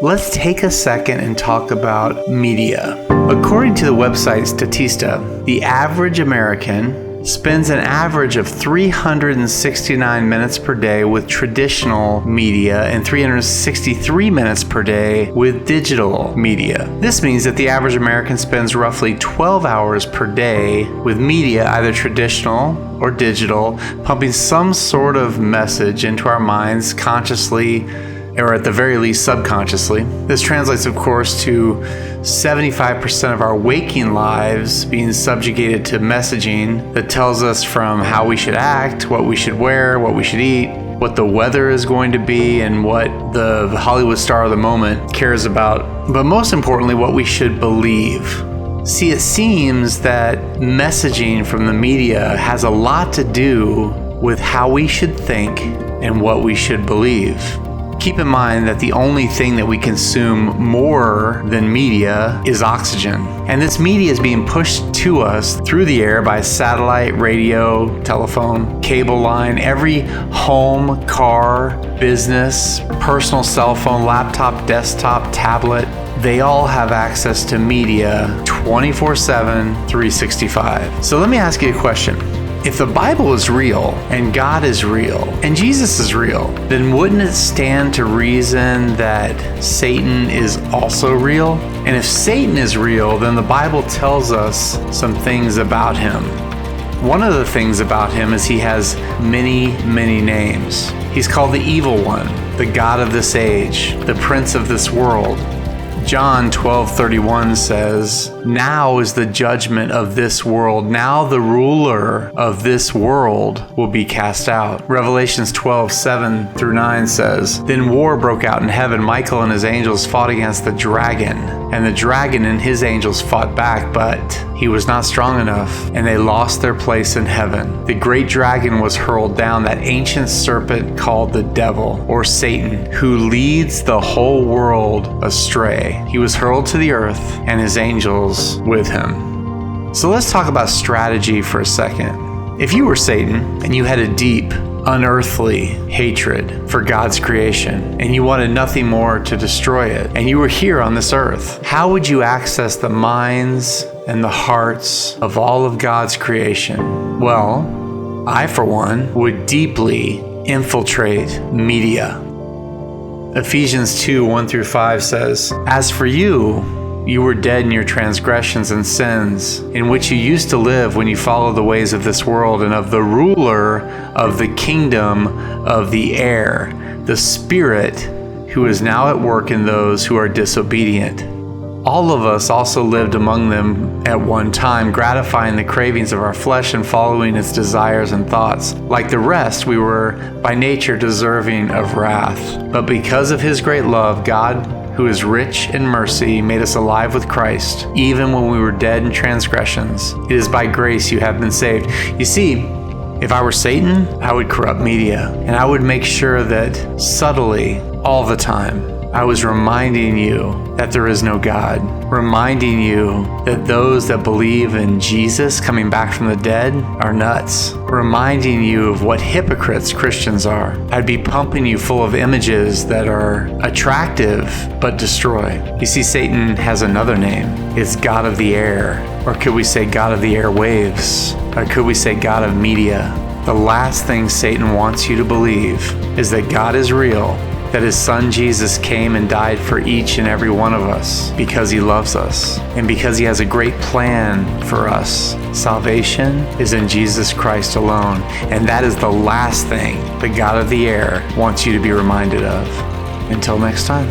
let's take a second and talk about media. According to the website Statista, the average American spends an average of 369 minutes per day with traditional media and 363 minutes per day with digital media. This means that the average American spends roughly 12 hours per day with media, either traditional or digital, pumping some sort of message into our minds consciously, or at the very least subconsciously. This translates, of course, to 75% of our waking lives being subjugated to messaging that tells us from how we should act, what we should wear, what we should eat, what the weather is going to be, and what the Hollywood star of the moment cares about, but most importantly, what we should believe. See, it seems that messaging from the media has a lot to do with how we should think and what we should believe. Keep in mind that the only thing that we consume more than media is oxygen. And this media is being pushed to us through the air by satellite, radio, telephone, cable line. Every home, car, business, personal cell phone, laptop, desktop, tablet, they all have access to media 24/7, 365. So let me ask you a question. If the Bible is real, and God is real, and Jesus is real, then wouldn't it stand to reason that Satan is also real? And if Satan is real, then the Bible tells us some things about him. One of the things about him is he has many, many names. He's called the Evil One, the God of this age, the Prince of this world. John 12:31 says, "Now is the judgment of this world. Now the ruler of this world will be cast out." Revelations 12:7-9 says, "Then war broke out in heaven. Michael and his angels fought against the dragon, and the dragon and his angels fought back, but he was not strong enough, and they lost their place in heaven. The great dragon was hurled down, that ancient serpent called the devil, or Satan, who leads the whole world astray. He was hurled to the earth, and his angels with him." So let's talk about strategy for a second. If you were Satan and you had a deep, unearthly hatred for God's creation, and you wanted nothing more to destroy it, and you were here on this earth, how would you access the minds and the hearts of all of God's creation? Well, I, for one, would deeply infiltrate media. Ephesians 2:1-5 says, "As for you, you were dead in your transgressions and sins, in which you used to live when you followed the ways of this world and of the ruler of the kingdom of the air, the Spirit who is now at work in those who are disobedient. All of us also lived among them at one time, gratifying the cravings of our flesh and following its desires and thoughts. Like the rest, we were by nature deserving of wrath. But because of his great love, God, who is rich in mercy, made us alive with Christ, even when we were dead in transgressions. It is by grace you have been saved." You see, if I were Satan, I would corrupt media, and I would make sure that subtly, all the time, I was reminding you that there is no God, reminding you that those that believe in Jesus coming back from the dead are nuts, reminding you of what hypocrites Christians are. I'd be pumping you full of images that are attractive but destroy. You see, Satan has another name. It's God of the air, or could we say God of the airwaves, or could we say God of media? The last thing Satan wants you to believe is that God is real, that his son Jesus came and died for each and every one of us because he loves us and because he has a great plan for us. Salvation is in Jesus Christ alone, and that is the last thing the God of the air wants you to be reminded of. Until next time.